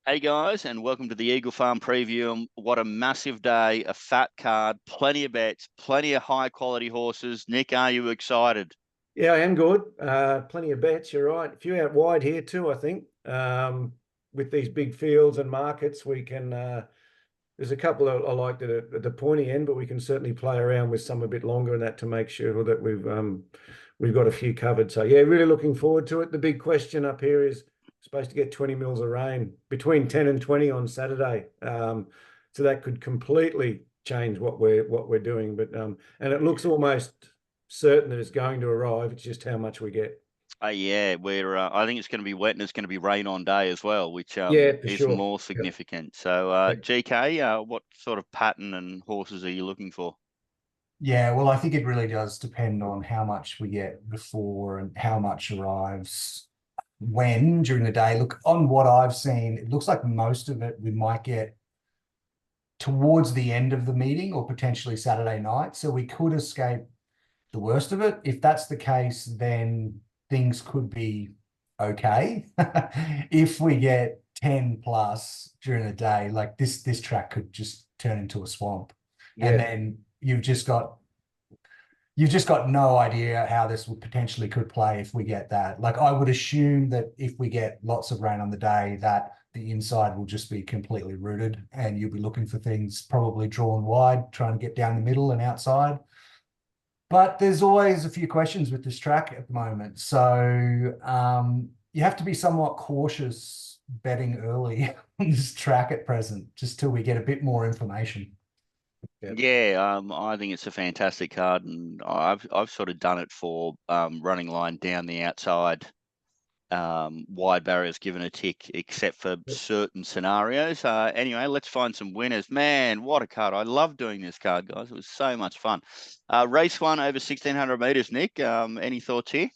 Hey guys, and welcome to the Eagle Farm preview. What a massive day, a fat card, plenty of bets, plenty of high quality horses. Nick, are you excited? Yeah, I am good. Plenty of bets. You're right. A few out wide here too, I think. With these big fields and markets, we can. There's a couple I like that at the pointy end, but we can certainly play around with some a bit longer and that to make sure that we've got a few covered. So yeah, really looking forward to it. The big question up here is supposed to get 20 mils of rain between 10 and 20 on Saturday. So that could completely change what we're doing. But and it looks almost certain that it's going to arrive. It's just how much we get. Yeah, we're. I think it's going to be wet and it's going to be rain on day as well, which Yeah, for is sure. more Yep. significant. So, GK, what sort of pattern and horses are you looking for? Yeah, well, I think it really does depend on how much we get before and how much arrives when during the day. Look, on what I've seen, it looks like most of it we might get towards the end of the meeting or potentially Saturday night. So we could escape the worst of it. If that's the case, then things could be okay. If we get 10 plus during the day, like this track could just turn into a swamp. And Yeah. then you've just got no idea how this would potentially could play if we get that. Like I would assume that if we get lots of rain on the day, that the inside will just be completely rooted and you'll be looking for things probably drawn wide, trying to get down the middle and outside. But there's always a few questions with this track at the moment. So you have to be somewhat cautious betting early on this track at present, just till we get a bit more information. Yep. Yeah, I think it's a fantastic card, and I've sort of done it for running line down the outside. Wide barriers given a tick, except for Yep. certain scenarios. Anyway, let's find some winners. Man, what a card. I love doing this card, guys. It was so much fun. Race 1 over 1,600 metres, Nick. Any thoughts here?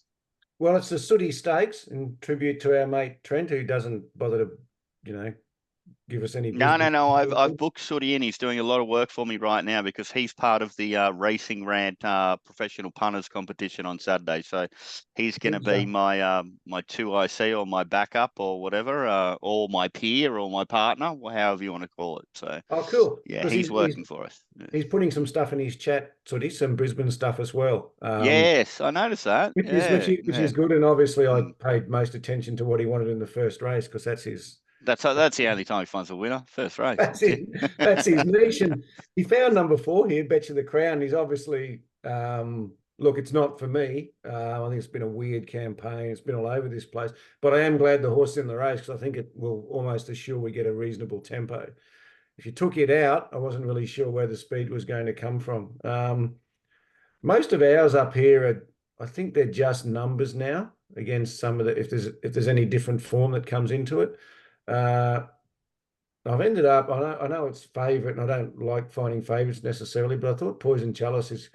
Well, it's the Sooty Stakes in tribute to our mate Trent, who doesn't bother to, give us any No, no, Brisbane. no. I've booked Sooty in. He's doing a lot of work for me right now because he's part of the RacingRant professional punters competition on Saturday. So he's going to be my my 2IC or my backup or whatever, or my peer or my partner, however you want to call it. So Oh, cool. yeah, Because he's working for us. he's putting some stuff in his chat, Sooty, some Brisbane stuff as well. Yes, I noticed that. Which is Yeah, which yeah. is good. And obviously, I Mm. paid most attention to what he wanted in the first race because that's his. That's the only time he finds a winner. First race. That's it. That's his niche. And he found number 4 here, Bet You the Crown. He's obviously, look, it's not for me. I think it's been a weird campaign. It's been all over this place. But I am glad the horse is in the race because I think it will almost assure we get a reasonable tempo. If you took it out, I wasn't really sure where the speed was going to come from. Most of ours up here are, I think they're just numbers now against some of the, if there's any different form that comes into it. I've ended up, I know it's favourite and I don't like finding favourites necessarily, but I thought Poison Chalice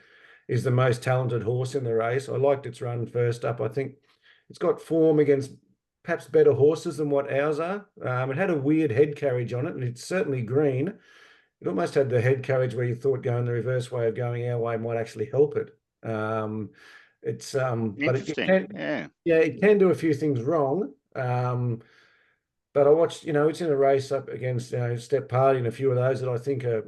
is the most talented horse in the race. I liked its run first up. I think it's got form against perhaps better horses than what ours are. It had a weird head carriage on it and it's certainly green. It almost had the head carriage where you thought going the reverse way of going our way might actually help it. It's but it Interesting. can, Yeah. yeah, it can do a few things wrong. But I watched, it's in a race up against, Step Party and a few of those that I think are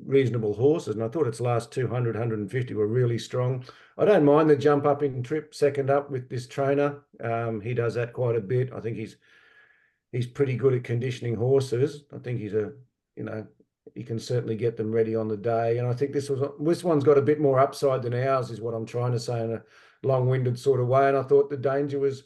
reasonable horses. And I thought its last 200, 150 were really strong. I don't mind the jump up in trip second up with this trainer. He does that quite a bit. I think he's pretty good at conditioning horses. I think he can certainly get them ready on the day. And I think this one's got a bit more upside than ours, is what I'm trying to say in a long-winded sort of way. And I thought the danger was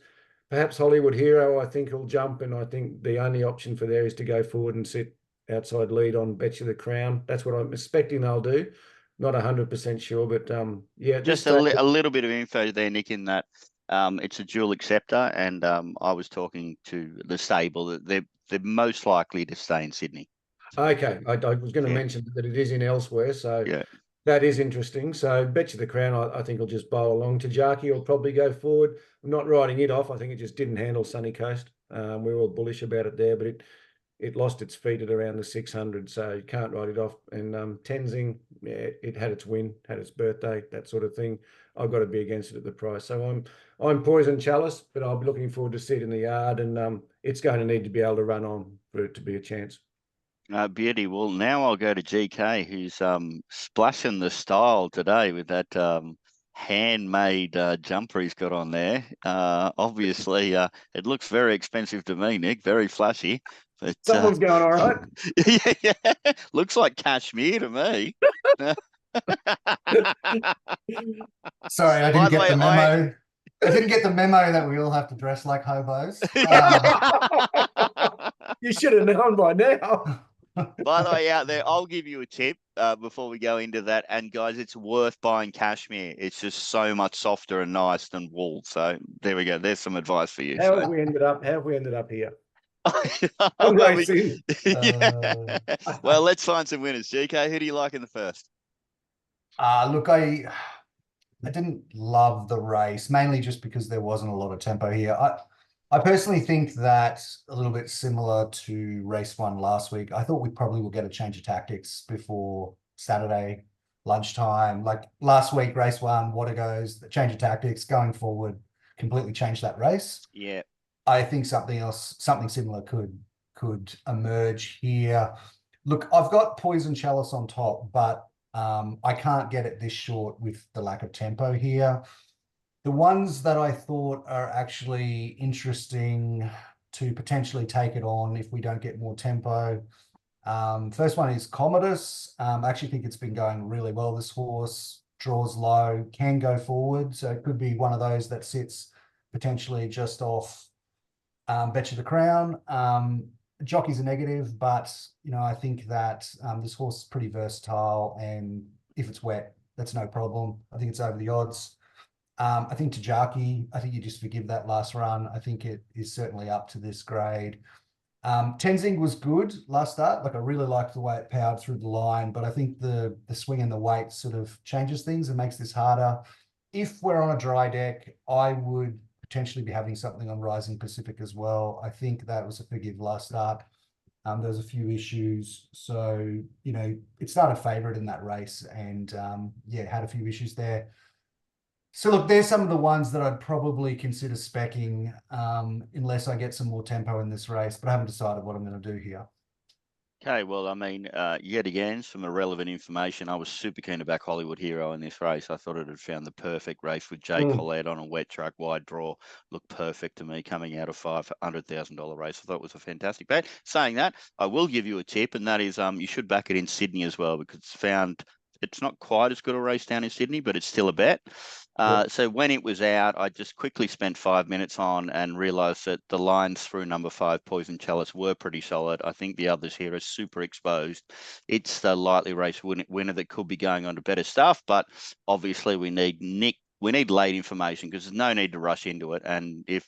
perhaps Hollywood Hero. I think he'll jump, and I think the only option for there is to go forward and sit outside lead on Bet You the Crown. That's what I'm expecting they'll do. Not 100% sure, but yeah. Just a little bit of info there, Nick, in that it's a dual acceptor, and I was talking to the stable that they're most likely to stay in Sydney. Okay, I was going to mention that it is in elsewhere, so yeah. That is interesting. So Bet You the Crown, I think, will just bowl along. Tajaki will probably go forward. I'm not writing it off. I think it just didn't handle Sunny Coast. We were all bullish about it there, but it lost its feet at around the 600, so you can't write it off. And Tenzing, yeah, it had its win, had its birthday, that sort of thing. I've got to be against it at the price. So I'm Poison Chalice, but I'll be looking forward to see it in the yard, and it's going to need to be able to run on. for it to be a chance. Beauty. Well, now I'll go to GK, who's splashing the style today with that handmade jumper he's got on there. Obviously, it looks very expensive to me, Nick. Very flashy. But Someone's going all right. yeah, looks like cashmere to me. Sorry, I By didn't the get way, the memo. I didn't get the memo that we all have to dress like hobos. You should have known by now. By the way, out there, I'll give you a tip before we go into that. And guys, it's worth buying cashmere. It's just so much softer and nice than wool. So there we go. There's some advice for you. How have we ended up? How have we ended up here? Well, racing. Yeah. Well, let's find some winners. GK, who do you like in the first? Look, I didn't love the race, mainly just because there wasn't a lot of tempo here. I personally think that a little bit similar to race one last week. I thought we probably will get a change of tactics before Saturday lunchtime. Like last week, race one, water goes, the change of tactics going forward, completely change that race. Yeah. I think something similar could emerge here. Look, I've got Poison Chalice on top, but I can't get it this short with the lack of tempo here. The ones that I thought are actually interesting to potentially take it on if we don't get more tempo. First one is Commodus. I actually think it's been going really well. This horse draws low, can go forward. So it could be one of those that sits potentially just off Bet You the Crown. Jockey's a negative, but I think that this horse is pretty versatile, and if it's wet, that's no problem. I think it's over the odds. I think Tajaki, I think you just forgive that last run. I think it is certainly up to this grade. Tenzing was good last start. Like I really liked the way it powered through the line, but I think the swing and the weight sort of changes things and makes this harder. If we're on a dry deck, I would potentially be having something on Rising Pacific as well. I think that was a forgive last start. There was a few issues. So, it started favourite in that race and had a few issues there. So look, there's some of the ones that I'd probably consider speccing unless I get some more tempo in this race, but I haven't decided what I'm going to do here. Okay, well, I mean, yet again, some irrelevant information. I was super keen to back Hollywood Hero in this race. I thought it had found the perfect race with Jake Collette on a wet track, wide draw. Looked perfect to me coming out of $500,000 race. I thought it was a fantastic bet. Saying that, I will give you a tip, and that is you should back it in Sydney as well, because it's not quite as good a race down in Sydney, but it's still a bet. So when it was out, I just quickly spent 5 minutes on and realised that the lines through number 5, Poison Chalice, were pretty solid. I think the others here are super exposed. It's the lightly race winner that could be going on to better stuff, but obviously we need late information because there's no need to rush into it. And if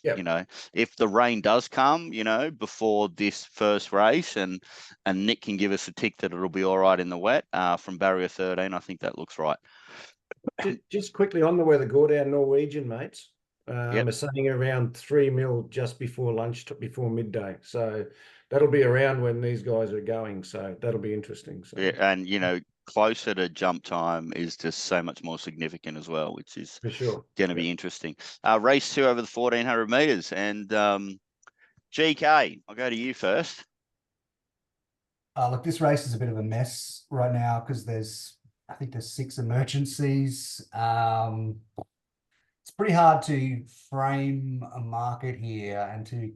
if the rain does come, before this first race, and Nick can give us a tick that it'll be all right in the wet from barrier 13, I think that looks right. Just quickly on the weather, Gordo, Norwegian mates are saying around 3 mil just before lunch, before midday. So that'll be around when these guys are going. So that'll be interesting. So. Yeah, and closer to jump time is just so much more significant as well, which is for sure going to be interesting. Race 2 over the 1400 meters, and GK, I'll go to you first. Look, this race is a bit of a mess right now because I think there's 6 emergencies. It's pretty hard to frame a market here and to,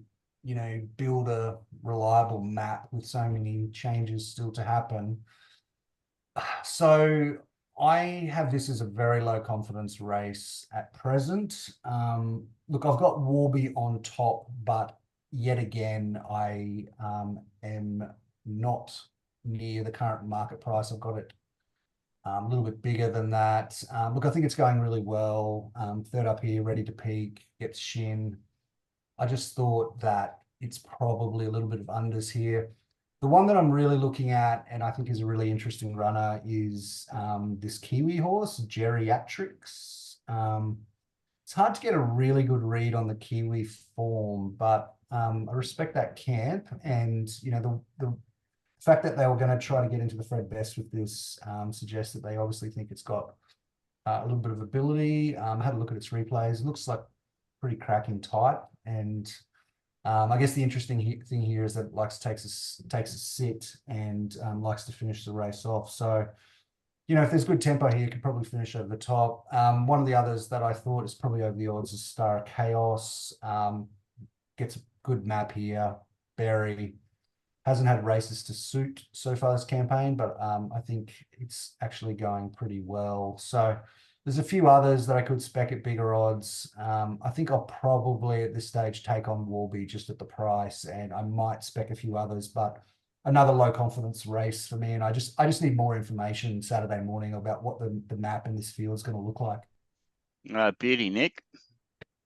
build a reliable map with so many changes still to happen. So I have this as a very low confidence race at present. Look, I've got Warby on top, but yet again, I am not near the current market price. I've got it a little bit bigger than that. Look, I think it's going really well. Third up here, ready to peak, gets shin. I just thought that it's probably a little bit of unders here. The one that I'm really looking at, and I think is a really interesting runner, is this Kiwi horse, Geriatrics. It's hard to get a really good read on the Kiwi form, but I respect that camp. And, the fact that they were going to try to get into the Fred Best with this suggests that they obviously think it's got a little bit of ability. Had a look at its replays. It looks like pretty cracking type. And I guess the interesting thing here is that it likes takes a sit and likes to finish the race off. So, you know, if there's good tempo here, it could probably finish over the top. One of the others that I thought is probably over the odds is Star of Chaos. Gets a good map here. Berry hasn't had races to suit so far this campaign, but I think it's actually going pretty well. So there's a few others that I could spec at bigger odds. I think I'll probably at this stage take on Warby just at the price, and I might spec a few others, but another low confidence race for me. And I just need more information Saturday morning about what the map in this field is going to look like. Beauty, Nick.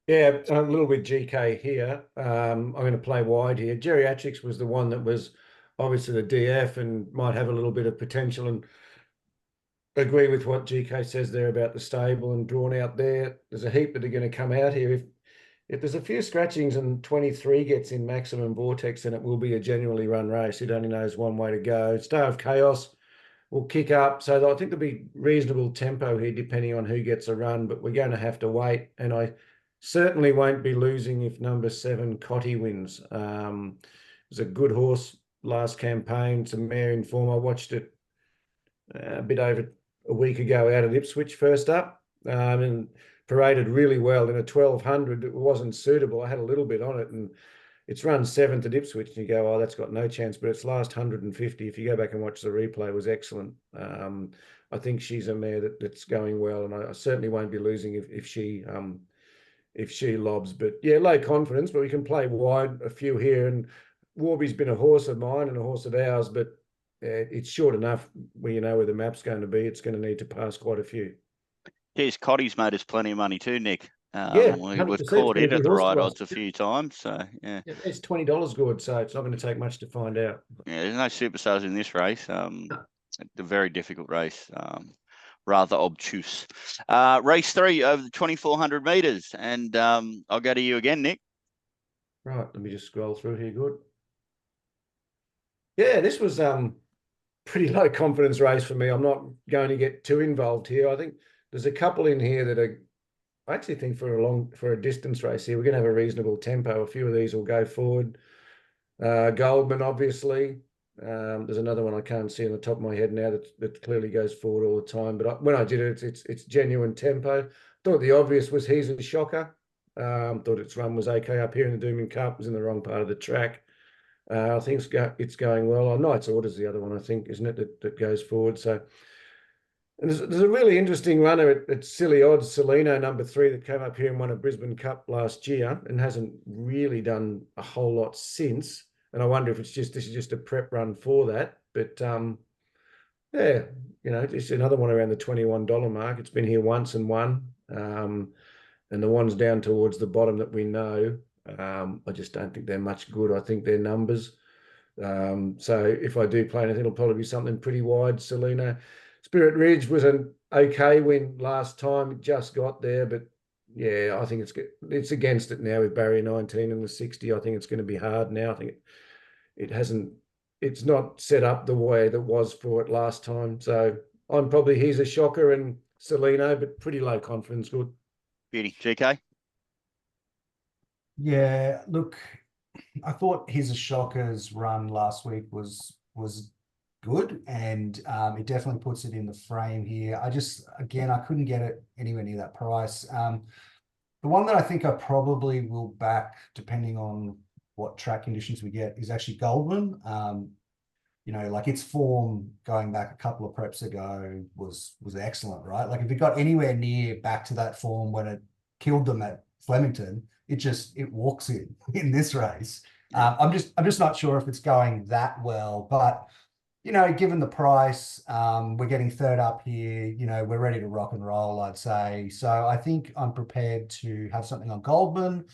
Yeah, a little bit GK here. I'm going to play wide here. Geriatrics was the one that was obviously the DF and might have a little bit of potential, and agree with what GK says there about the stable and drawn out there. There's a heap that are going to come out here. If there's a few scratchings and 23 gets in maximum vortex, then it will be a genuinely run race. It only knows one way to go. Star of Chaos will kick up. So I think there'll be reasonable tempo here depending on who gets a run, but we're going to have to wait. And I certainly won't be losing if number 7 Cotty wins. It was a good horse last campaign. It's a mare in form. I watched it a bit over a week ago out at Ipswich first up, and paraded really well in a 1200. It wasn't suitable. I had a little bit on it, and it's run 7th at Ipswich, and you go, oh, that's got no chance. But its last 150, if you go back and watch the replay, was excellent. I think she's a mare that's going well, and I certainly won't be losing if she lobs. But yeah, low confidence, but we can play wide a few here. And Warby's been a horse of mine and a horse of ours, but it's short enough where you know where the map's going to be. It's going to need to pass quite a few. Geez, Cotty's made us plenty of money too, Nick. Yeah, we've caught it at the right odds a few times. So yeah, it's $20 good, so it's not going to take much to find out. Yeah, there's no superstars in this race. It's a very difficult race. Rather obtuse. Race 3 over the 2,400 meters, and I'll go to you again, Nick. Right, let me just scroll through here. Good. Yeah, this was pretty low confidence race for me. I'm not going to get too involved here. I think there's a couple in here that are, I actually think for a distance race here, we're going to have a reasonable tempo. A few of these will go forward. Goldman, obviously. There's another one I can't see on the top of my head now that clearly goes forward all the time. But when I did it, it's genuine tempo. Thought the obvious was He's a Shocker. Thought its run was okay up here in the Dooming Cup. Was in the wrong part of the track. I think it's going well. Knight's Order's the other one, I think, isn't it, that goes forward. So and there's a really interesting runner at silly odds, Celino, number 3, that came up here and won a Brisbane Cup last year and hasn't really done a whole lot since. And I wonder if this is just a prep run for that. But yeah, you know, it's another one around the $21 mark. It's been here once and won. And the ones down towards the bottom that we know, I just don't think they're much good. I think they're numbers. So if I do play anything, it'll probably be something pretty wide. Celino. Spirit Ridge was an okay win last time. It just got there, but yeah, I think it's against it now with barrier 19 and the 60. I think it's going to be hard now. I think it's not set up the way that was for it last time. So I'm probably He's a Shocker and Celino, but pretty low confidence. Good. Beauty. GK? Yeah, look, I thought He's a Shocker's run last week was good, and it definitely puts it in the frame here. I couldn't get it anywhere near that price. The one that I think I probably will back, depending on what track conditions we get, is actually Goldman. You know, like its form going back a couple of preps ago was excellent, right? Like if it got anywhere near back to that form when it killed them at Flemington, it walks in this race. I'm just not sure if it's going that well, but you know, given the price, we're getting third up here, you know, we're ready to rock and roll, I'd say. So I think I'm prepared to have something on Goldman.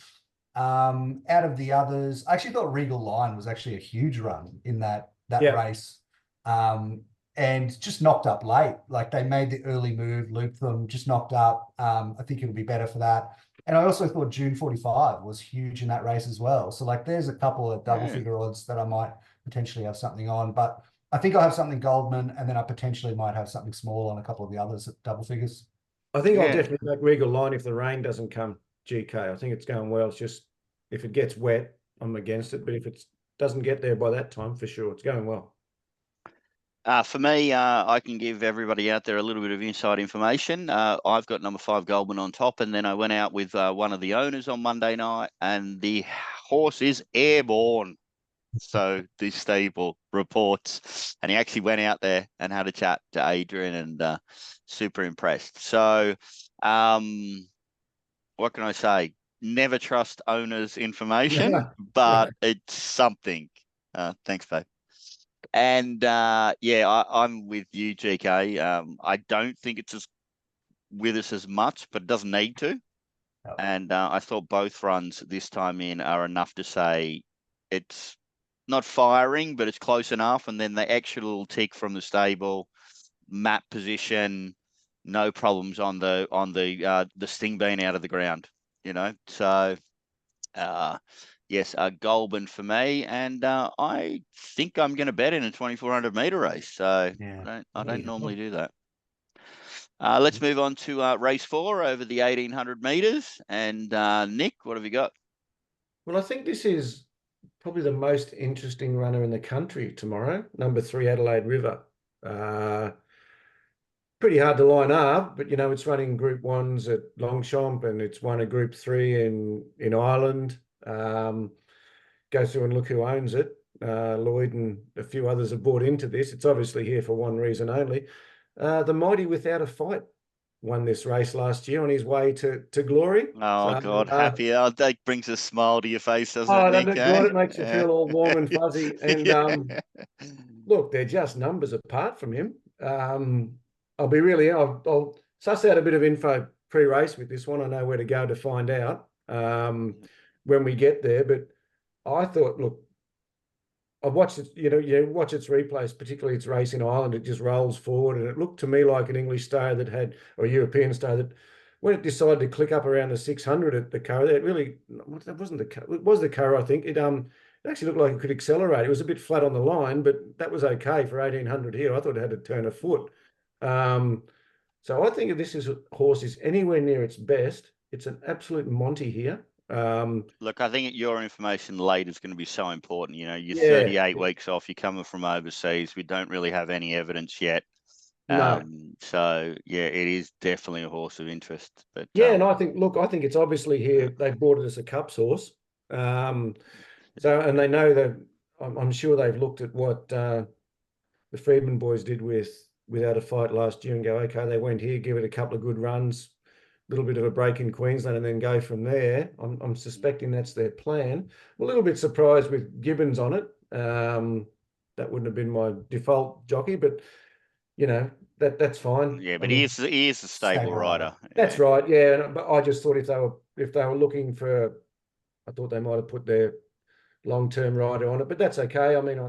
Out of the others, I actually thought Regal Line was actually a huge run in that race. And just knocked up late. Like they made the early move, looped them, just knocked up. I think it'll be better for that. And I also thought June 45 was huge in that race as well. So like there's a couple of double figure odds that I might potentially have something on, but I think I'll have something Goldman, and then I potentially might have something small on a couple of the others at double figures. I think I'll definitely make Regal Line if the rain doesn't come, GK. I think it's going well. It's just if it gets wet, I'm against it. But if it doesn't get there by that time, for sure, it's going well. For me, I can give everybody out there a little bit of inside information. I've got number 5 Goldman on top, and then I went out with one of the owners on Monday night, and the horse is airborne. So the stable reports, and he actually went out there and had a chat to Adrian, and super impressed. So, what can I say? Never trust owners' information, but it's something. Thanks, babe. And I'm with you, GK. I don't think it's with us as much, but it doesn't need to. Oh. And I thought both runs this time in are enough to say it's not firing, but it's close enough. And then the extra little tick from the stable, map position, no problems on the sting being out of the ground. So. Yes, Goulburn for me, and I think I'm going to bet in a 2400 metre race. So I don't normally do that. Let's move on to race 4 over the 1800 metres. And Nick, what have you got? Well, I think this is probably the most interesting runner in the country tomorrow. Number 3 Adelaide River. Pretty hard to line up, but it's running Group 1s at Longchamp, and it's won a Group 3 in Ireland. Go through and look who owns it. Lloyd and a few others have bought into this. It's obviously here for one reason only. The Mighty Without a Fight won this race last year on his way to glory. Oh, God, happy. Oh, that brings a smile to your face, doesn't it, Nick? Doesn't it, God? It makes you feel all warm and fuzzy. And look, they're just numbers apart from him. I'll suss out a bit of info pre-race with this one. I know where to go to find out when we get there. But I thought, look, I've watched it, you watch its replays, particularly its race in Ireland, it just rolls forward. And it looked to me like an English star or a European star that when it decided to click up around the 600 at the Curragh, it was the Curragh, I think. It actually looked like it could accelerate. It was a bit flat on the line, but that was okay for 1800 here. I thought it had to turn a foot. So I think if this horse is anywhere near its best, it's an absolute Monty here. Look, I think your information late is going to be so important. You're 38 weeks off. You're coming from overseas. We don't really have any evidence yet. No. So it is definitely a horse of interest. But and I think it's obviously here. They've bought it as a Cups horse. And they know that. I'm sure they've looked at what the Freedman boys did Without a Fight last year and go, okay, they went here, give it a couple of good runs, a little bit of a break in Queensland, and then go from there. I'm suspecting that's their plan. I'm a little bit surprised with Gibbons on it. That wouldn't have been my default jockey, but that's fine. Yeah, but he is a stable rider. That's right. Yeah, but I just thought if they were looking for, I thought they might have put their long-term rider on it, but that's okay. I mean,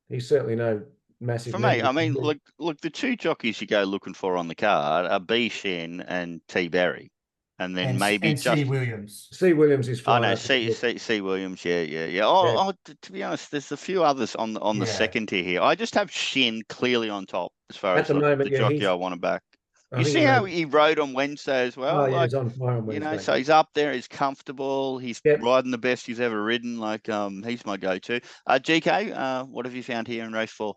he's certainly no massive. For me, I mean, look, the two jockeys you go looking for on the card are B. Shen and T. Berry. And then maybe just C. Williams. C. Williams is fine. Oh no, C. Williams, yeah. Oh, to be honest, there's a few others on the second tier here. I just have Shen clearly on top as far as the jockey I want to back. You see how he rode on Wednesday as well? Oh, yeah, he's on fire on Wednesday. So he's up there, he's comfortable, he's riding the best he's ever ridden. He's my go-to. GK, what have you found here in race 4?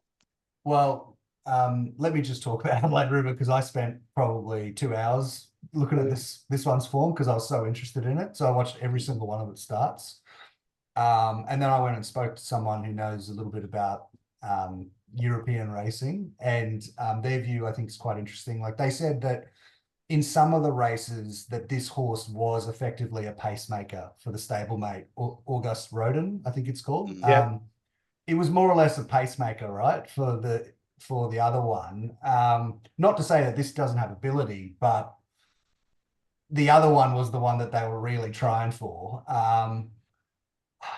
Well, let me just talk about Adelaide River because I spent probably 2 hours looking at this one's form because I was so interested in it. So I watched every single one of its starts. And then I went and spoke to someone who knows a little bit about European racing, and their view I think is quite interesting. Like they said that in some of the races that this horse was effectively a pacemaker for the stablemate August Rodin, I think it's called. It was more or less a pacemaker, right, for the other one. Not to say that this doesn't have ability, but the other one was the one that they were really trying for.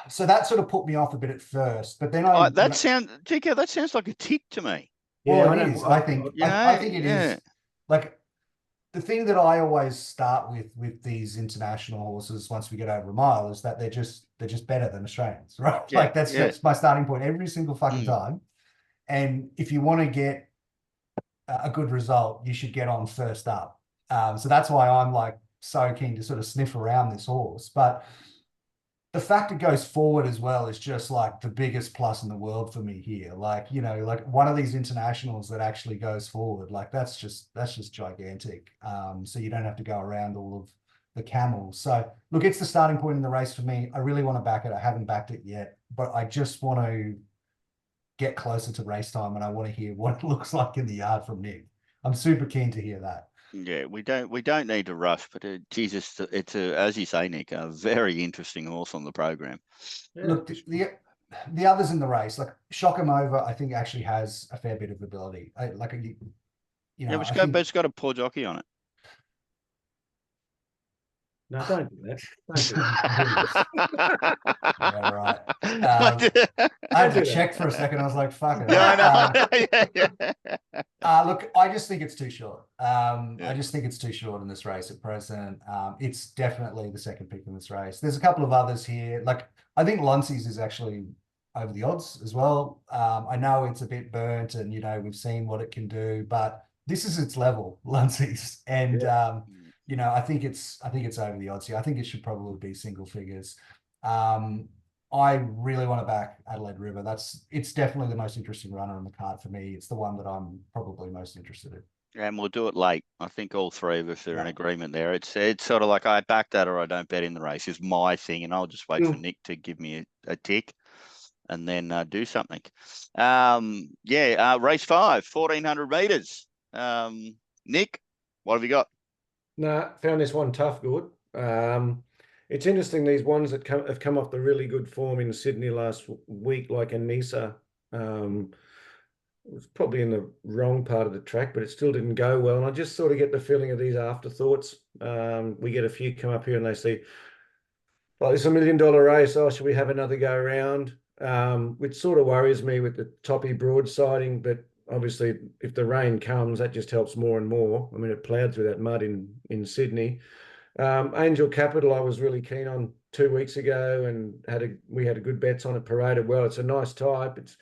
So that sort of put me off a bit at first, but then that sounds like a tick to me. Well, it is. I think it is. Like the thing that I always start with these international horses once we get over a mile is that they're just better than Australians, right? Yeah, like that's my starting point every single fucking time. And if you want to get a good result, you should get on first up. So that's why I'm like so keen to sort of sniff around this horse. But the fact it goes forward as well is just like the biggest plus in the world for me here. Like, you know, like one of these internationals that actually goes forward, like that's just gigantic. So you don't have to go around all of the camels. So look, it's the starting point in the race for me. I really want to back it. I haven't backed it yet, but I just want to get closer to race time and I want to hear what it looks like in the yard from Nick. I'm super keen to hear that. Yeah, we don't need to rush, but Jesus, it's as you say, Nick, a very interesting horse on the program. Yeah. Look, the others in the race, like Shock 'em Over, I think actually has a fair bit of ability. You know, yeah, but it's got a poor jockey on it. No, don't do that. Don't do that. Yeah, right. I had to check for a second. I was like, fuck it. Look, I just think it's too short. I just think it's too short in this race at present. It's definitely the second pick in this race. There's a couple of others here. Like, I think Luncey's is actually over the odds as well. I know it's a bit burnt and, you know, we've seen what it can do, but this is its level, Luncey's. And, you know, I think it's over the odds here. I think it should probably be single figures. I really want to back Adelaide River. It's definitely the most interesting runner on the card for me. It's the one that I'm probably most interested in. And we'll do it late. I think all three of us are in agreement there. It's sort of like I back that or I don't bet in the race is my thing, and I'll just wait for Nick to give me a tick and then do something. Race 5, 1,400 meters. Nick, what have you got? No, found this one tough, good. It's interesting, these ones that have come off the really good form in Sydney last week, like Anissa. It was probably in the wrong part of the track, but it still didn't go well. And I just sort of get the feeling of these afterthoughts. We get a few come up here and they say, well, it's $1 million race. Oh, should we have another go around? Which sort of worries me with the toppy broadsiding, but obviously if the rain comes, that just helps more and more. I mean, it plowed through that mud in Sydney. Angel Capital, I was really keen on 2 weeks ago, and we had a good bets on it, paraded well. It's a nice type. It's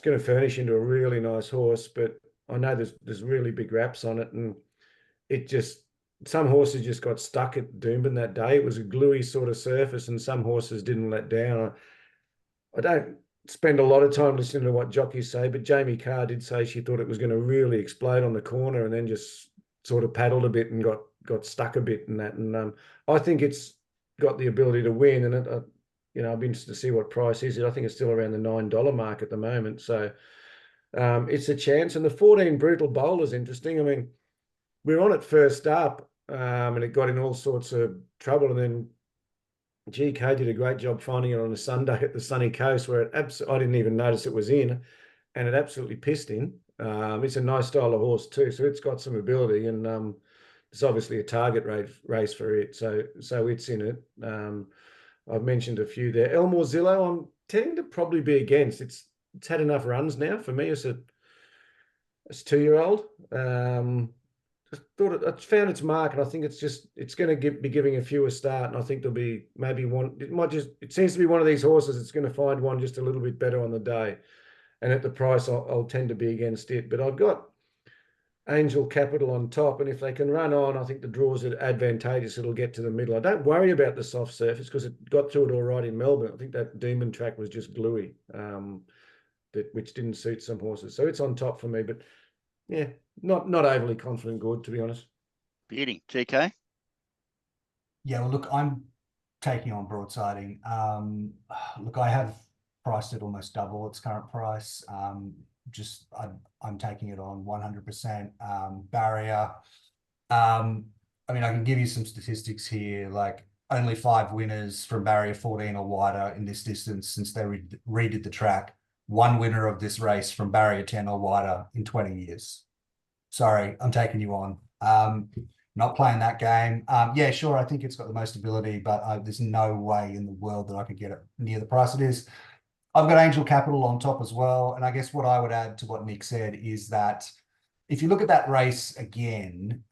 going to furnish into a really nice horse, but I know there's really big wraps on it, and some horses just got stuck at Doomben that day. It was a gluey sort of surface, and some horses didn't let down. I don't spend a lot of time listening to what jockeys say, but Jamie Carr did say she thought it was going to really explode on the corner, and then just sort of paddled a bit and got stuck a bit in that. And I think it's got the ability to win, and I'd be interested to see what price is it. I think it's still around the $9 mark at the moment. So it's a chance. And the 14 Brutal Bowl is interesting. I mean, we were on it first up, and it got in all sorts of trouble. And then GK did a great job finding it on a Sunday at the sunny coast, where I didn't even notice it was in, and it absolutely pissed in. It's a nice style of horse too, so it's got some ability, and it's obviously a target race for it. So it's in it. I've mentioned a few there. Elmore Zillow, I'm tending to probably be against. It's had enough runs now for me as a 2-year-old. I found its mark, and I think it's going to be giving a few a start, and I think there'll be maybe one. It seems to be one of these horses that's going to find one just a little bit better on the day, and at the price I'll tend to be against it. But I've got Angel Capital on top, and if they can run on, I think the draws are advantageous. It'll get to the middle. I don't worry about the soft surface because it got through it all right in Melbourne. I think that Demon track was just gluey, which didn't suit some horses. So it's on top for me, but yeah, not overly confident, good, to be honest. Beauty. GK? Yeah, well, look, I'm taking on broadsiding. Look, I have priced it almost double its current price. I'm taking it on 100%. Barrier. I mean, I can give you some statistics here, like only 5 winners from barrier 14 or wider in this distance since they redid the track. 1 winner of this race from barrier 10 or wider in 20 years. Sorry, I'm taking you on. Not playing that game. Yeah, sure, I think it's got the most ability, but there's no way in the world that I could get it near the price it is. I've got Angel Capital on top as well. And I guess what I would add to what Nick said is that if you look at that race again,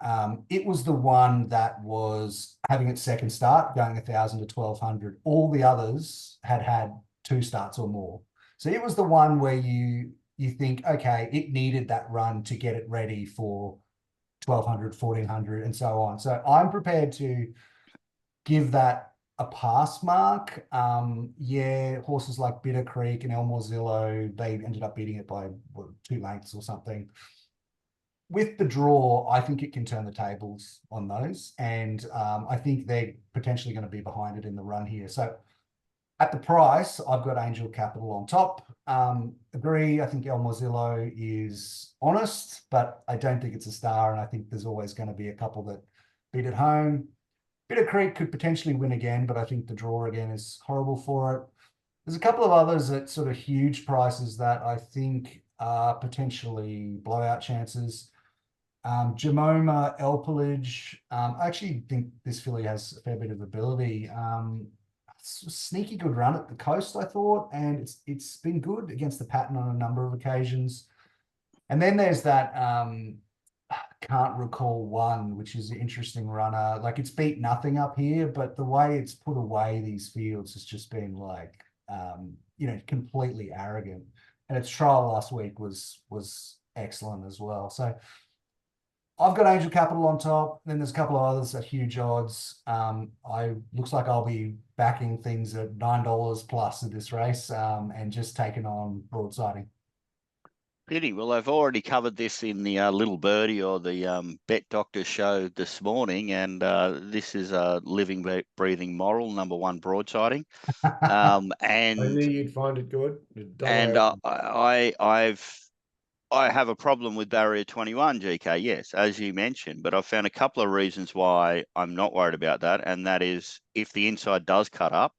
it was the one that was having its second start, going 1,000 to 1,200. All the others had 2 starts or more. So it was the one where you think, okay, it needed that run to get it ready for 1,200, 1,400, and so on. So I'm prepared to give that a pass mark. Yeah, horses like Bitter Creek and Elmorzillo, they ended up beating it by 2 lengths or something. With the draw, I think it can turn the tables on those, and I think they're potentially going to be behind it in the run here. So at the price, I've got Angel Capital on top. Agree, I think Elmorzillo is honest, but I don't think it's a star, and I think there's always going to be a couple that beat at home. Bitter Creek could potentially win again, but I think the draw again is horrible for it. There's a couple of others at sort of huge prices that I think are potentially blowout chances. Jamoma, Elpillage. I actually think this filly has a fair bit of ability. Sneaky good run at the coast, I thought, and it's been good against the pattern on a number of occasions. And then there's that can't recall one, which is an interesting runner. Like, it's beat nothing up here, but the way it's put away these fields has just been like, completely arrogant. And its trial last week was excellent as well. So I've got Angel Capital on top. Then there's a couple of others at huge odds. Looks like I'll be backing things at $9 plus at this race, and just taking on broadsiding. Pity. Well, I've already covered this in the Little Birdie or the Bet Doctor show this morning, and this is a living, breathing moral, #1 broadsiding. And I knew you'd find it good. And I have a problem with barrier 21, GK, yes, as you mentioned, but I've found a couple of reasons why I'm not worried about that, and that is if the inside does cut up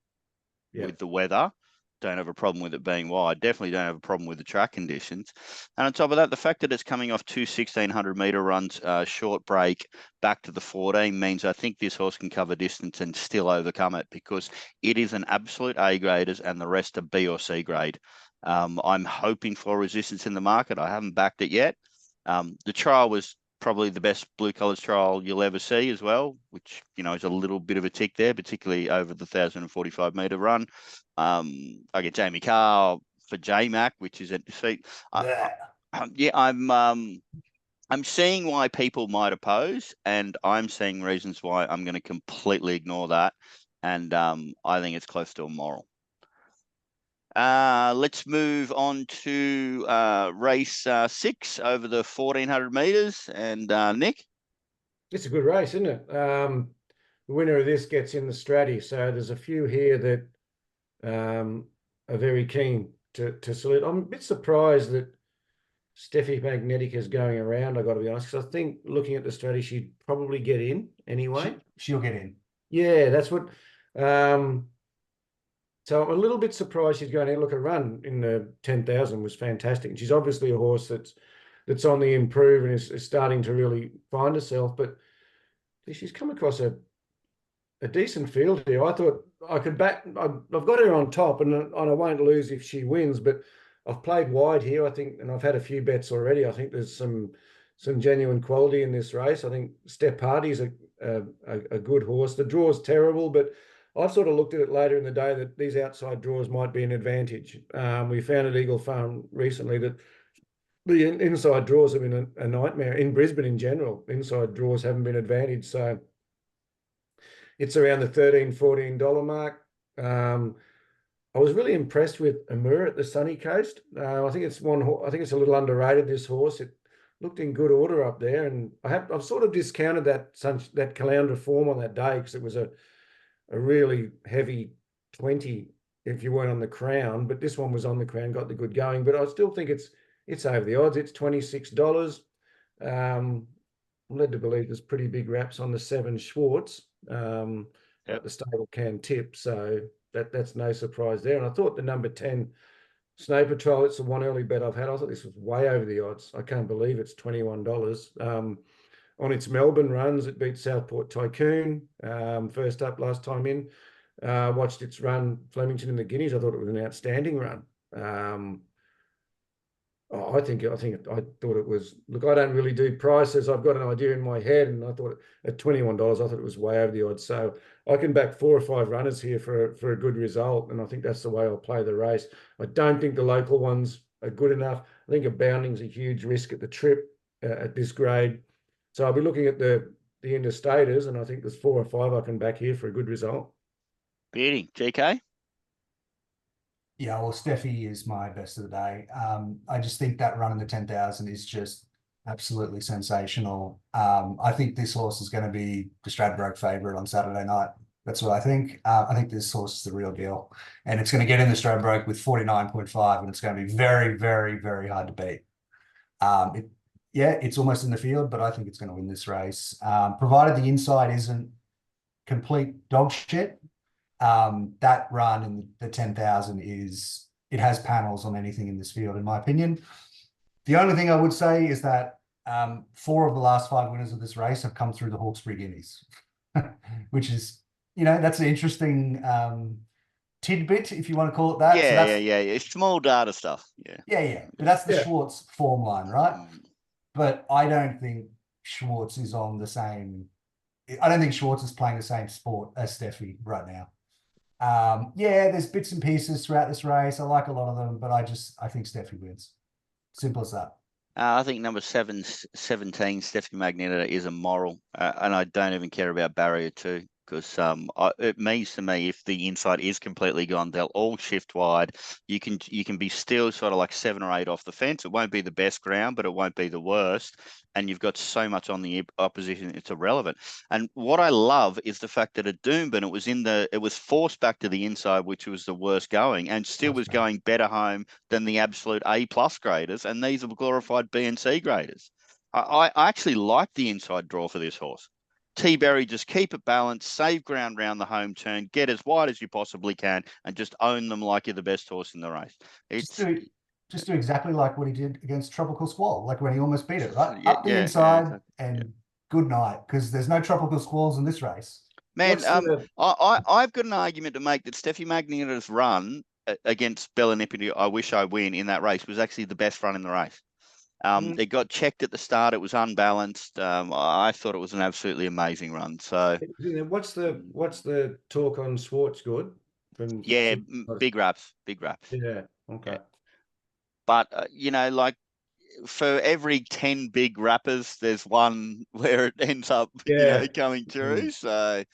with the weather, don't have a problem with it being wide, definitely don't have a problem with the track conditions. And on top of that, the fact that it's coming off 2 1,600-metre runs, short break back to the 14 means I think this horse can cover distance and still overcome it, because it is an absolute A graders and the rest are B or C grade. I'm hoping for resistance in the market. I haven't backed it yet. The trial was probably the best blue colours trial you'll ever see as well, which, is a little bit of a tick there, particularly over the 1,045-metre run. I get Jamie Carr for JMac, which is at defeat. I'm seeing why people might oppose, and I'm seeing reasons why I'm going to completely ignore that. And I think it's close to a moral. Let's move on to race 6 over the 1,400 metres. And Nick? It's a good race, isn't it? The winner of this gets in the Stratty. So there's a few here that are very keen to salute. I'm a bit surprised that Steffi Magnetic is going around, I've got to be honest, because I think looking at the Stratty, she'd probably get in anyway. She'll get in. Yeah, that's what... So I'm a little bit surprised she's going to look. A run in the 10,000 was fantastic. And she's obviously a horse that's on the improve and is starting to really find herself. But she's come across a decent field here. I thought I could back. I've got her on top, and I won't lose if she wins. But I've played wide here, I think, and I've had a few bets already. I think there's some genuine quality in this race. I think Step Party's a good horse. The draw's terrible, but I've sort of looked at it later in the day that these outside draws might be an advantage. We found at Eagle Farm recently that the inside draws have been a nightmare. In Brisbane in general, inside draws haven't been advantage. So it's around the $13, $14 mark. I was really impressed with Amur at the Sunny Coast. I think it's a little underrated, this horse. It looked in good order up there, and I've sort of discounted that Caloundra form on that day because it was a really heavy 20 if you weren't on the Crown, but this one was on the Crown, got the good going. But I still think it's over the odds. It's $26. I'm led to believe there's pretty big wraps on the 7 Schwartz at the stable can tip, so that's no surprise there. And I thought the number 10 Snow Patrol, it's the one early bet I've had. I thought this was way over the odds. I can't believe it's $21. On its Melbourne runs, it beat Southport Tycoon first up last time in. Watched its run Flemington in the Guineas. I thought it was an outstanding run. I thought it was. Look, I don't really do prices. I've got an idea in my head, and I thought at $21, I thought it was way over the odds. So I can back 4 or 5 runners here for a good result, and I think that's the way I'll play the race. I don't think the local ones are good enough. I think a bounding's a huge risk at the trip at this grade. So I'll be looking at the interstaters, and I think there's 4 or 5 I can back here for a good result. Beauty. GK? Yeah, well, Steffi is my best of the day. I just think that run in the 10,000 is just absolutely sensational. I think this horse is going to be the Stradbroke favourite on Saturday night. That's what I think. I think this horse is the real deal. And it's going to get in the Stradbroke with 49.5, and it's going to be very, very, very hard to beat. It's almost in the field, but I think it's going to win this race. Provided the inside isn't complete dog shit. That run in the 10,000 it has panels on anything in this field, in my opinion. The only thing I would say is that 4 of the last 5 winners of this race have come through the Hawkesbury Guineas, which is, that's an interesting tidbit, if you want to call it that. Yeah. It's small data stuff. Yeah. But that's the Schwartz form line, right? But I don't think Schwartz is on the same. I don't think Schwartz is playing the same sport as Steffi right now. There's bits and pieces throughout this race. I like a lot of them, but I think Steffi wins. Simple as that. I think number 17, Stephanie Magneto, is a moral, and I don't even care about barrier 2, because it means to me, if the inside is completely gone, they'll all shift wide. You can be still sort of like 7 or 8 off the fence. It won't be the best ground, but it won't be the worst. And you've got so much on the opposition, it's irrelevant. And what I love is the fact that at Doomben, it was forced back to the inside, which was the worst going, and still was going better home than the absolute A+ graders. And these are glorified B and C graders. I actually like the inside draw for this horse. T-Berry, just keep it balanced, save ground round the home turn, get as wide as you possibly can, and just own them like you're the best horse in the race. Just do exactly like what he did against Tropical Squall, like when he almost beat it, right? Up the inside exactly. And good night, because there's no Tropical Squalls in this race. Man, I've got an argument to make that Steffi Magneto's run against Bellanipity, I Wish I Win, in that race was actually the best run in the race. It got checked at the start. It was unbalanced. I thought it was an absolutely amazing run. So, what's the talk on Schwartz? Good. Big raps. Yeah. Okay. Yeah. But like for every 10 big rappers, there's one where it ends up, coming through. So,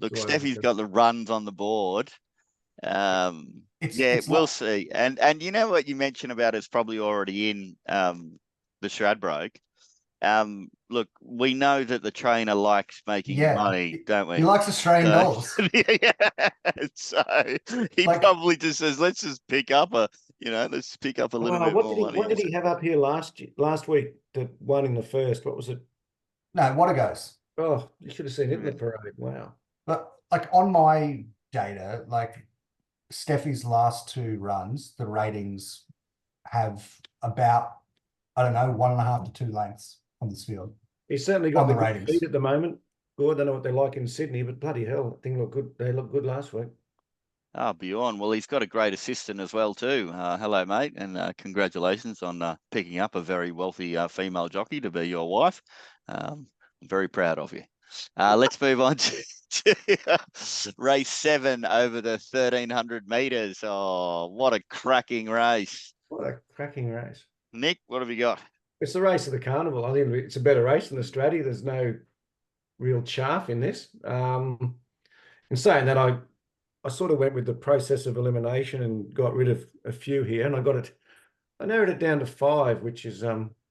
look, Steffi's got the runs on the board. We'll see. And you know what you mentioned about it's probably already in the Stradbroke. Look, we know that the trainer likes making money, don't we? He likes Australian dollars. So he probably just says, let's just pick up a little bit more money. What did he have up here last week? The one in the first. What was it? No, what it goes. Oh, you should have seen it in the parade. Wow. But on my data, Steffi's last 2 runs, the ratings have about, 1.5 to 2 lengths on this field. He's certainly got the ratings feed at the moment. Good. I don't know what they're like in Sydney, but bloody hell, I think look good. They looked good last week. Oh, beyond. Well, he's got a great assistant as well too. Hello, mate, and congratulations on picking up a very wealthy female jockey to be your wife. I'm very proud of you. Let's move on to race 7 over the 1,300 metres. Oh, what a cracking race. What a cracking race. Nick, what have you got? It's the race of the carnival. I think it's a better race than the Stratty. There's no real chaff in this. In saying that, I sort of went with the process of elimination and got rid of a few here, and I narrowed it down to 5, which is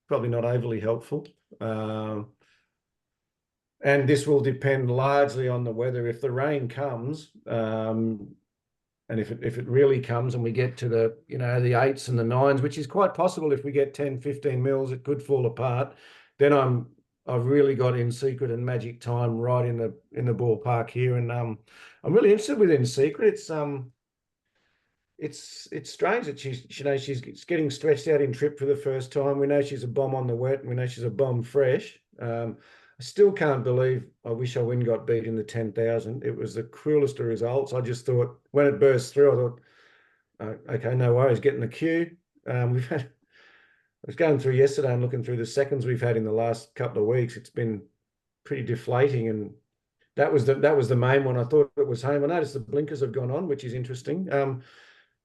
probably not overly helpful. And this will depend largely on the weather. If the rain comes, and if it really comes and we get to the, the 8s and the 9s, which is quite possible if we get 10, 15 mils, it could fall apart. Then I've really got In Secret and Magic Time right in the ballpark here. And I'm really interested with In Secret. It's strange that she's getting stretched out in trip for the first time. We know she's a bomb on the wet, and we know she's a bomb fresh. I still can't believe I Wish I Win got beat in the 10,000. It was the cruelest of results. I just thought when it burst through, I thought, okay, no worries, get in the queue. I was going through yesterday and looking through the seconds we've had in the last couple of weeks. It's been pretty deflating, and that was the main one. I thought it was home. I noticed the blinkers have gone on, which is interesting.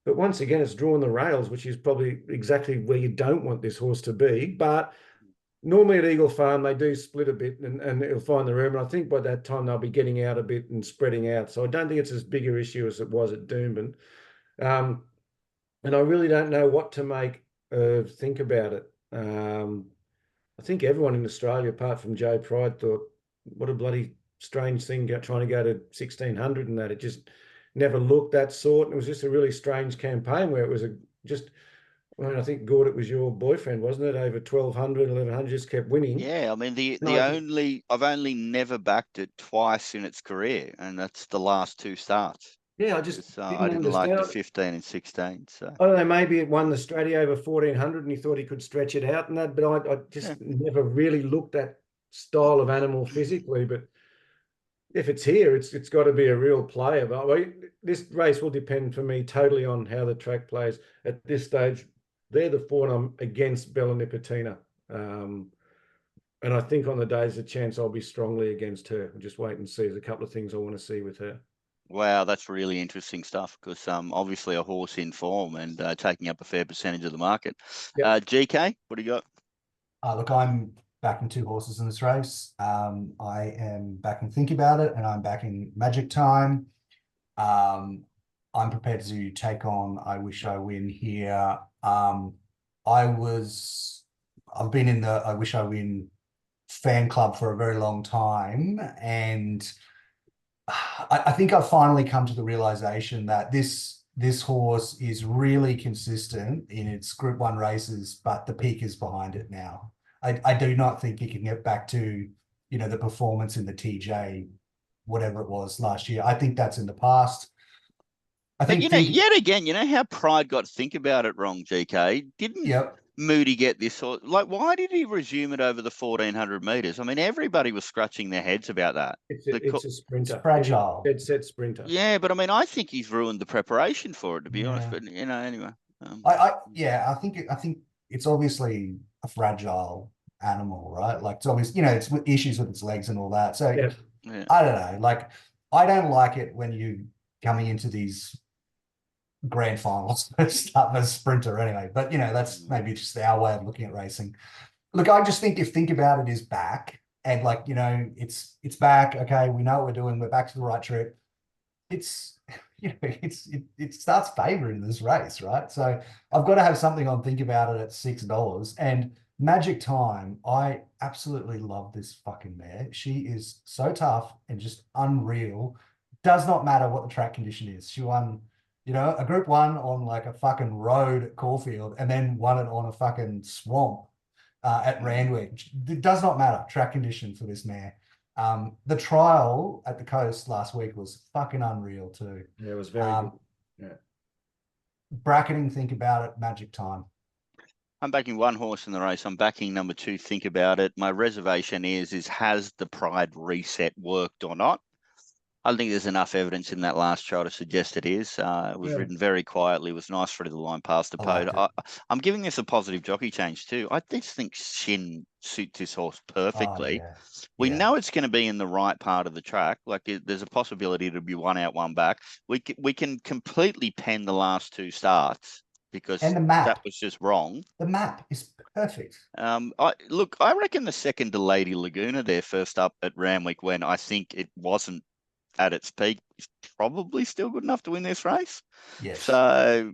But once again, it's drawn the rails, which is probably exactly where you don't want this horse to be. But normally at Eagle Farm, they do split a bit and it'll find the room. And I think by that time they'll be getting out a bit and spreading out. So I don't think it's as big an issue as it was at Doomben. And I really don't know what to think about it. I think everyone in Australia, apart from Joe Pride, thought, what a bloody strange thing trying to go to 1600 and that. It just never looked that sort. And it was just a really strange campaign where it was I think, Gordo, it was your boyfriend, wasn't it? Over 1200, 1100, just kept winning. Yeah, I mean, I've only never backed it twice in its career, and that's the last two starts. Yeah, I just I didn't like the 15 and 16. So I don't know, maybe it won the Stratty over 1400 and he thought he could stretch it out and that, but I just never really looked at style of animal physically. But if it's here, it's got to be a real player. But this race will depend for me totally on how the track plays. At this stage, they're the four and I'm against Bella Nipotina. And I think on the day there's a chance I'll be strongly against her. I'll just wait and see. There's a couple of things I want to see with her. Wow, that's really interesting stuff because obviously a horse in form and taking up a fair percentage of the market. Yep. GK, what do you got? Look, I'm backing two horses in this race. I am backing Think About It and I'm backing Magic Time. I'm prepared to take on I Wish I Win here. I've been in the I Wish I Win fan club for a very long time, and I think I've finally come to the realization that this horse is really consistent in its Group 1 races, but the peak is behind it now. I do not think it can get back to, the performance in the TJ, whatever it was last year. I think that's in the past. I think yet again, how Pride got Think About It wrong, GK? Didn't Moody get this sort? Like, why did he resume it over the 1400 meters? I mean, everybody was scratching their heads about that. It's a sprinter. It's fragile. Dead set sprinter. Yeah, but I mean, I think he's ruined the preparation for it, to be honest. But anyway. I think it's obviously a fragile animal, right? Like it's obvious, it's issues with its legs and all that. So I don't know. Like, I don't like it when you coming into these grand finals starting as a sprinter anyway, but that's maybe just our way of looking at racing. Look, I just think if Think About It is back and it's back, okay, we know what we're doing, we're back to the right trip, it starts favoring this race, right? So I've got to have something on Think About It at $6. And Magic Time, I absolutely love this fucking mare. She is so tough and just unreal. Does not matter what the track condition is. She won a Group 1 on like a fucking road at Caulfield and then won it on a fucking swamp at Randwick. It does not matter track condition for this mare. The trial at the coast last week was fucking unreal too. Yeah, it was very good. Yeah. Bracketing Think About It, Magic Time. I'm backing one horse in the race. I'm backing number 2, Think About It. My reservation is has the Pride reset worked or not? I think there's enough evidence in that last trial to suggest it is. It was ridden very quietly. It was nice through the line past the pode. I'm giving this a positive jockey change too. I just think Shin suits this horse perfectly. We know it's going to be in the right part of the track. Like there's a possibility it'll be one out, one back. We can completely pen the last two starts because that was just wrong. The map is perfect. I reckon the second to Lady Laguna there first up at Randwick when I think it wasn't at its peak is probably still good enough to win this race. Yes. So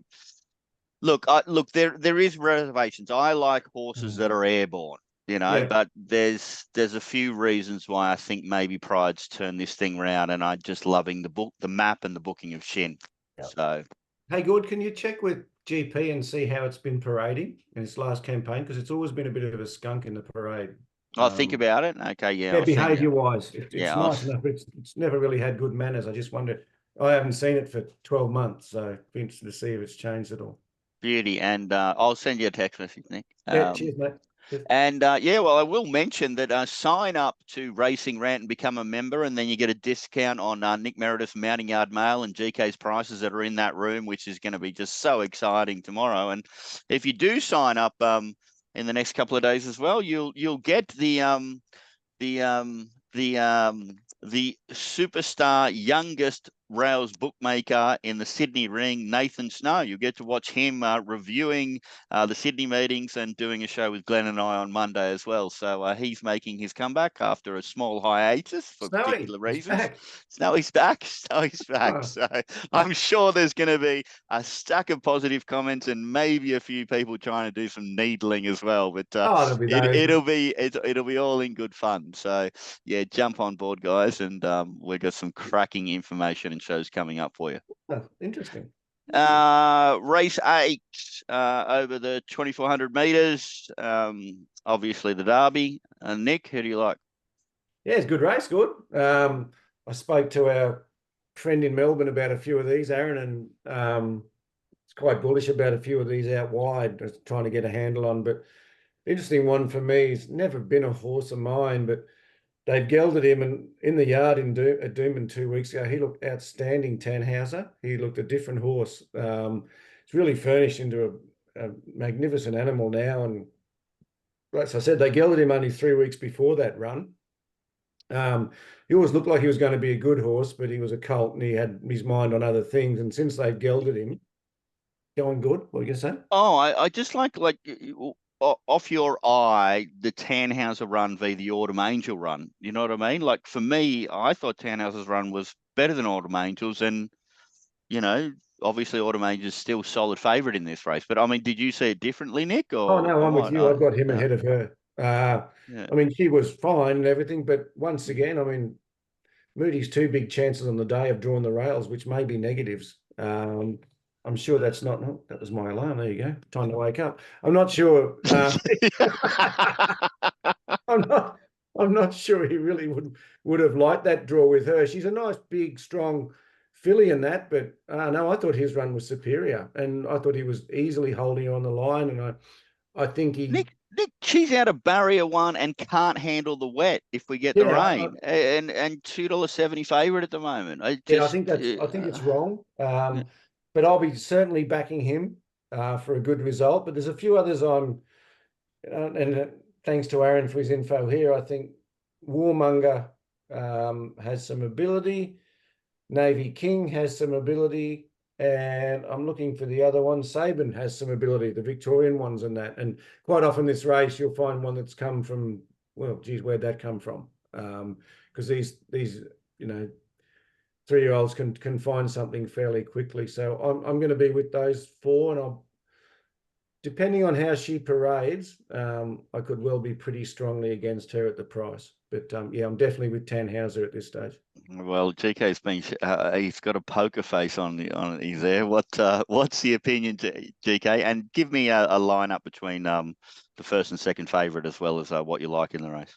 look, there is reservations. I like horses that are airborne, but there's a few reasons why I think maybe Pride's turned this thing around, and I'm just loving the map and the booking of Shin. Yep. So hey, Gord, can you check with GP and see how it's been parading in its last campaign? Because it's always been a bit of a skunk in the parade. I think about it. Okay, yeah. Behaviour-wise, it's nice enough. It's never really had good manners. I just wonder. I haven't seen it for 12 months, so be interested to see if it's changed at all. Beauty, and I'll send you a text message, Nick. Cheers, mate. And I will mention that sign up to RacingRant and become a member, and then you get a discount on Nick Meredith Mounting Yard Mail and GK's prices that are in that room, which is going to be just so exciting tomorrow. And if you do sign up, in the next couple of days as well, you'll get the superstar youngest rails bookmaker in the Sydney ring, Nathan Snow. You get to watch him reviewing the Sydney meetings and doing a show with Glenn and I on Monday as well. So he's making his comeback after a small hiatus for Snowy, particular he's reasons. back. Snowy's back. Snowy's back. Oh. So I'm sure there's going to be a stack of positive comments and maybe a few people trying to do some needling as well. But There'll be those. it'll be all in good fun. So yeah, jump on board, guys, and we've got some cracking information and shows coming up for you. Oh, interesting. Race 8 over the 2,400 meters. Obviously the Derby. Nick, who do you like? Yeah, it's a good race. Good. I spoke to our friend in Melbourne about a few of these, Aaron, and it's quite bullish about a few of these out wide, just trying to get a handle on. But interesting one for me, he's never been a horse of mine, but they've gelded him and in the yard at Doomben 2 weeks ago. He looked outstanding, Tannhauser. He looked a different horse. It's really furnished into a magnificent animal now. And as I said, they gelded him only 3 weeks before that run. He always looked like he was going to be a good horse, but he was a colt and he had his mind on other things. And since they've gelded him, going good. What are you going to say? Oh, I just like off your eye, the Tannhauser run v the Autumn Angel run. You know what I mean? Like for me, I thought Tannhauser's run was better than Autumn Angel's, and you know, obviously Autumn Angel's still solid favourite in this race. But I mean, did you see it differently, Nick? Or, Oh no, I'm with you. I've got him ahead of her. Yeah. I mean, she was fine and everything, but once again, I mean, Moody's 2 big chances on the day of drawing the rails, which may be negatives. I'm sure that's not. No, that was my alarm. There you go. Time to wake up. I'm not sure. I'm not sure he really would have liked that draw with her. She's a nice, big, strong filly in that, but no, I thought his run was superior, and I thought he was easily holding on the line, and I think he. Nick, she's out of barrier 1 and can't handle the wet if we get the rain, and $2.70 favourite at the moment. I think it's wrong. But I'll be certainly backing him for a good result. But there's a few others and thanks to Aaron for his info here, I think Warmonger has some ability. Navy King has some ability. And I'm looking for the other one. Sabin has some ability, the Victorian ones and that. And quite often this race, you'll find one that's come from, well, geez, where'd that come from? Because these 3-year-olds can find something fairly quickly. So I'm going to be with those 4, and depending on how she parades, I could well be pretty strongly against her at the price. But yeah, I'm definitely with Tannhauser at this stage. Well, GK's been he's got a poker face on he's there. What's the opinion, GK? And give me a lineup between the first and second favourite, as well as what you like in the race.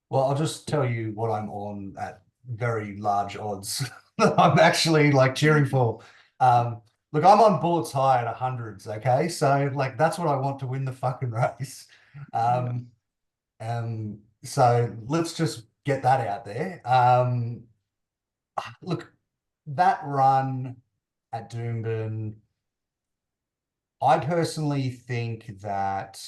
Well, I'll just tell you what I'm on at very large odds. I'm actually like cheering for. Look, I'm on bullets high at 100s. Okay, so like that's what I want to win the fucking race. So let's just get that out there. Look, that run at Doomben, I personally think that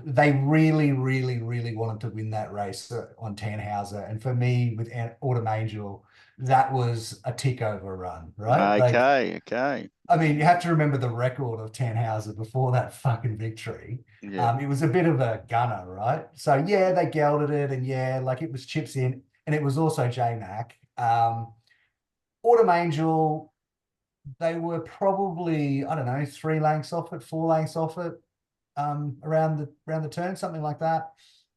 they really, really, really wanted to win that race on Tannhauser. And for me, with Autumn Angel, that was a tick over run, right? Okay. I mean, you have to remember the record of Tannhauser before that fucking victory. Yeah. It was a bit of a gunner, right? So yeah, they gelded it, and yeah, like it was chips in, and it was also J-Mac. Autumn Angel, they were probably, I don't know, 3 lengths off it, 4 lengths off it. Around the turn, something like that.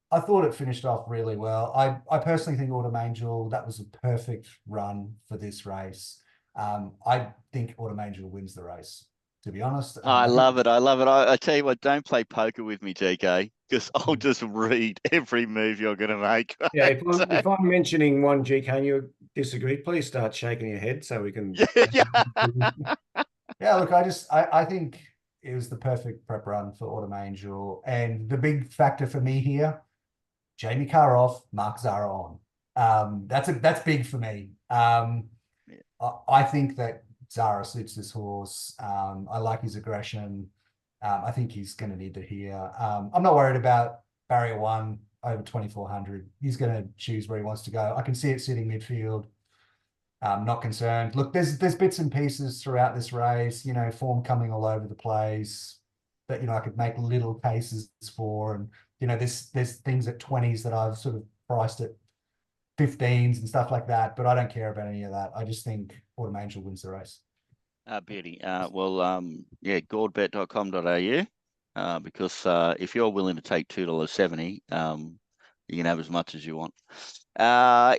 I thought it finished off really well. I personally think Autumn Angel, that was a perfect run for this race. I think Autumn Angel wins the race, to be honest. I love it. I tell you what, don't play poker with me, GK, because I'll just read every move you're going to make. Right? Yeah, if I'm mentioning one, GK, and you disagree, please start shaking your head so we can. Yeah, look, I think it was the perfect prep run for Autumn Angel. And the big factor for me here, Jamie Carr off, Mark Zara on. That's big for me. I think that Zara suits this horse. I like his aggression. I think he's going to need to hear. I'm not worried about barrier 1 over 2,400. He's going to choose where he wants to go. I can see it sitting midfield. Not concerned. Look, there's bits and pieces throughout this race, you know, form coming all over the place that, you know, I could make little cases for. And, you know, there's things at 20s that I've sort of priced at 15s and stuff like that, but I don't care about any of that. I just think Autumn Angel wins the race. Beauty. Yeah, gordbet.com.au, because if you're willing to take $2.70, you can have as much as you want.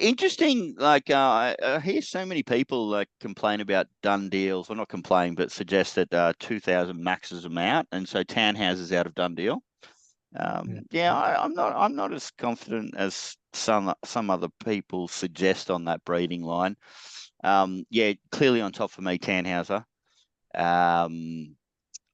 Interesting. Like, I hear so many people complain about done deals, or not complain, but suggest that 2,000 maxes them out, and so Townhouse's out of done deal. I'm not as confident as some other people suggest on that breeding line. Yeah, clearly on top for me, Tannhauser.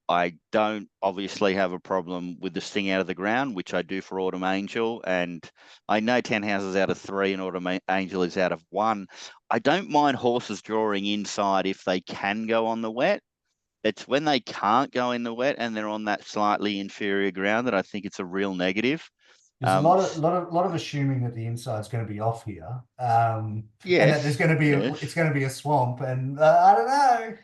I don't obviously have a problem with the sting out of the ground, which I do for Autumn Angel. And I know Tannhauser's out of 3 and Autumn Angel is out of 1. I don't mind horses drawing inside if they can go on the wet. It's when they can't go in the wet and they're on that slightly inferior ground that I think it's a real negative. There's a lot of assuming that the inside's going to be off here, and that there's going to be it's going to be a swamp, and I don't know.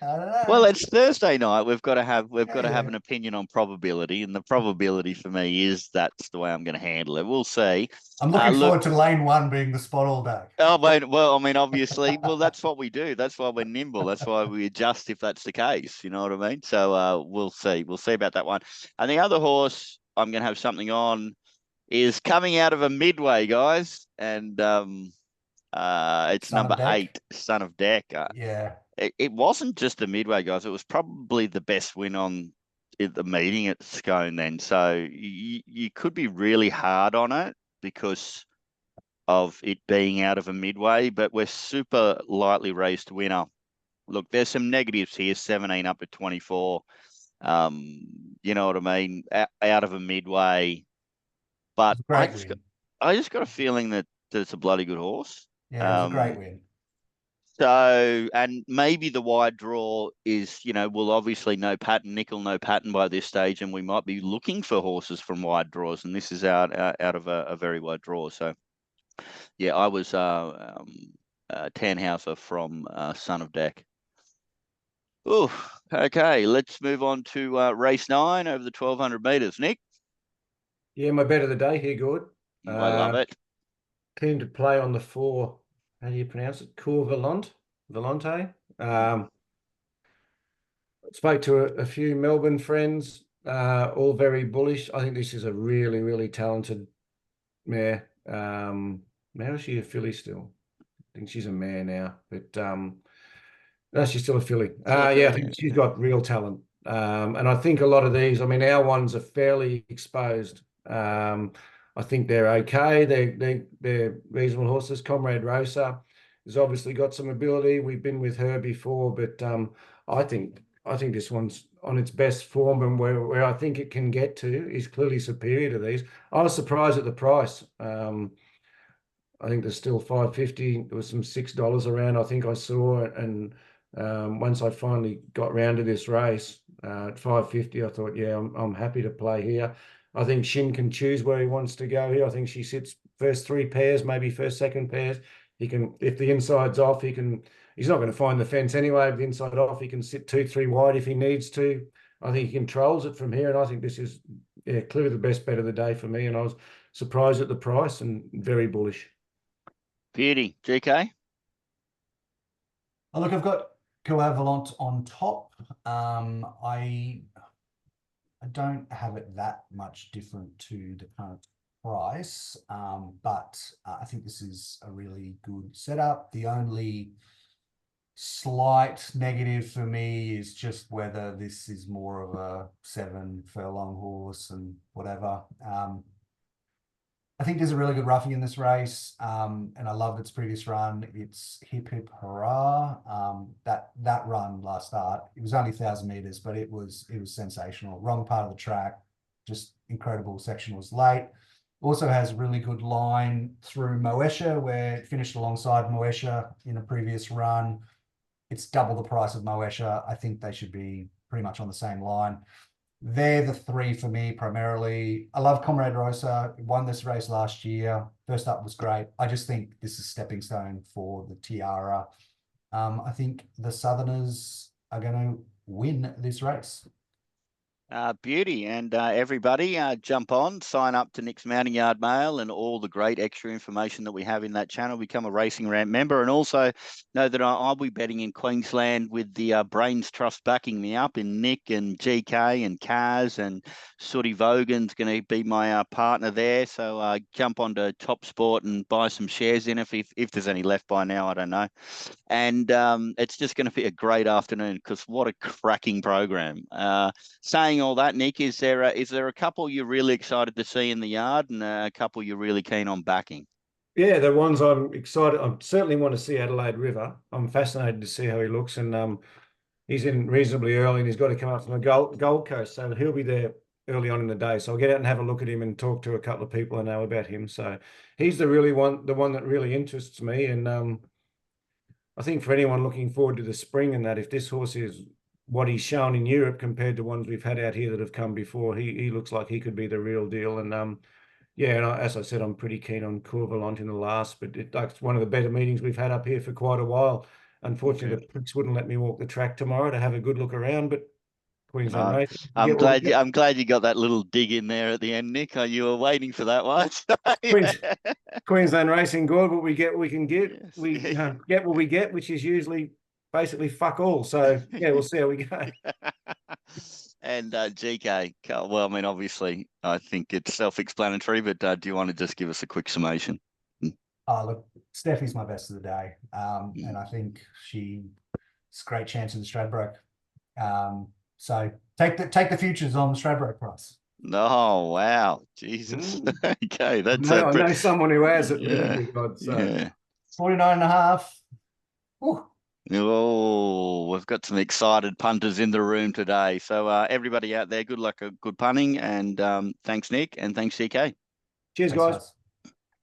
Well, it's Thursday night. We've got to have an opinion on probability, and the probability for me is that's the way I'm going to handle it. We'll see. I'm looking forward to lane 1 being the spot all day. Oh, well, I mean, obviously, well, that's what we do. That's why we're nimble. That's why we adjust if that's the case. You know what I mean? So we'll see. We'll see about that one. And the other horse I'm going to have something on is coming out of a midway, guys, and it's number 8, Son of Deck. Yeah. It wasn't just a midway, guys. It was probably the best win on the meeting at Scone then. So you could be really hard on it because of it being out of a midway, but we're super lightly raced winner. Look, there's some negatives here, 17 up at 24. You know what I mean? Out of a midway. But I just got a feeling that it's a bloody good horse. Yeah, it's a great win. So, and maybe the wide draw is, you know, we'll obviously know pattern, Nickel no pattern by this stage, and we might be looking for horses from wide draws, and this is out of a very wide draw. So, yeah, I was Tannhauser from Son of Deck. Oh, okay. Let's move on to race 9 over the 1,200 metres. Nick? Yeah, my bet of the day here, Gord. I love it. Keen to play on the 4. How do you pronounce it? Volante. Spoke to a few Melbourne friends, all very bullish. I think this is a really, really talented mare. Now is she a filly still? I think she's a mare now, but no, she's still a filly. Yeah, I think she's got real talent. And I think a lot of these, I mean, our ones are fairly exposed. I think they're okay. They're reasonable horses. Comrade Rosa has obviously got some ability. We've been with her before, but I think this one's on its best form, and where I think it can get to is clearly superior to these. I was surprised at the price. I think there's still $5.50. There was some $6 around, I think I saw, and once I finally got round to this race at $5.50, I thought, yeah, I'm happy to play here. I think Shin can choose where he wants to go here. I think she sits first 3 pairs, maybe first, second pairs. He can, if the inside's off, he's not going to find the fence anyway. If the inside off, he can sit 2-3 wide if he needs to. I think he controls it from here, and I think this is clearly the best bet of the day for me. And I was surprised at the price and very bullish. Beauty, GK. Oh, look, I've got Coavalent on top. I don't have it that much different to the current price, but I think this is a really good setup. The only slight negative for me is just whether this is more of a 7 furlong horse and whatever. I think there's a really good roughie in this race, and I love its previous run. It's Hip Hip Hurrah. That run last start, it was only 1,000 meters, but it was sensational. Wrong part of the track, just incredible. Section was late. Also has a really good line through Moesha, where it finished alongside Moesha in a previous run. It's double the price of Moesha. I think they should be pretty much on the same line. They're the 3 for me primarily. I love Comrade Rosa. Won this race last year. First up was great. I just think this is stepping stone for the Tiara. I think the Southerners are going to win this race. Beauty. And everybody, jump on, sign up to Nick's Mounting Yard Mail and all the great extra information that we have in that channel. Become a Racing Rant member, and also know that I'll be betting in Queensland with the Brains Trust backing me up, in Nick and GK and Kaz, and Sooty Vogan's going to be my partner there. So jump onto Top Sport and buy some shares in if there's any left by now. I don't know. And it's just going to be a great afternoon, because what a cracking program. Saying all that, Nick, is there a couple you're really excited to see in the yard, and a couple you're really keen on backing? Yeah, the ones I'm excited. I certainly want to see Adelaide River. I'm fascinated to see how he looks, and he's in reasonably early, and he's got to come up from the Gold Coast, so he'll be there early on in the day. So I'll get out and have a look at him and talk to a couple of people I know about him. So he's the one that really interests me, and I think for anyone looking forward to the spring and that, if this horse is what he's shown in Europe compared to ones we've had out here that have come before, he looks like he could be the real deal. And yeah, and as I said, I'm pretty keen on Courvolant in the last, but it's one of the better meetings we've had up here for quite a while. Unfortunately, the pricks wouldn't let me walk the track tomorrow to have a good look around, but Queensland Racing. I'm glad you got that little dig in there at the end, Nick. You were waiting for that one. Queensland Racing, good, what we get, we can get. Yes. We get what we get, which is usually basically fuck all. So yeah, we'll see how we go. And GK, well, I mean, obviously, I think it's self-explanatory, but do you want to just give us a quick summation? Look, Steffi's my best of the day, and I think she's a great chance in the Stradbroke. So take the futures on the Stradbroke price. Oh, wow. Jesus. Okay. That's I know someone who has it. Yeah. So. 49.5. Oh, we've got some excited punters in the room today. So everybody out there, good luck, good punning. And thanks, Nick. And thanks, CK. Cheers, guys.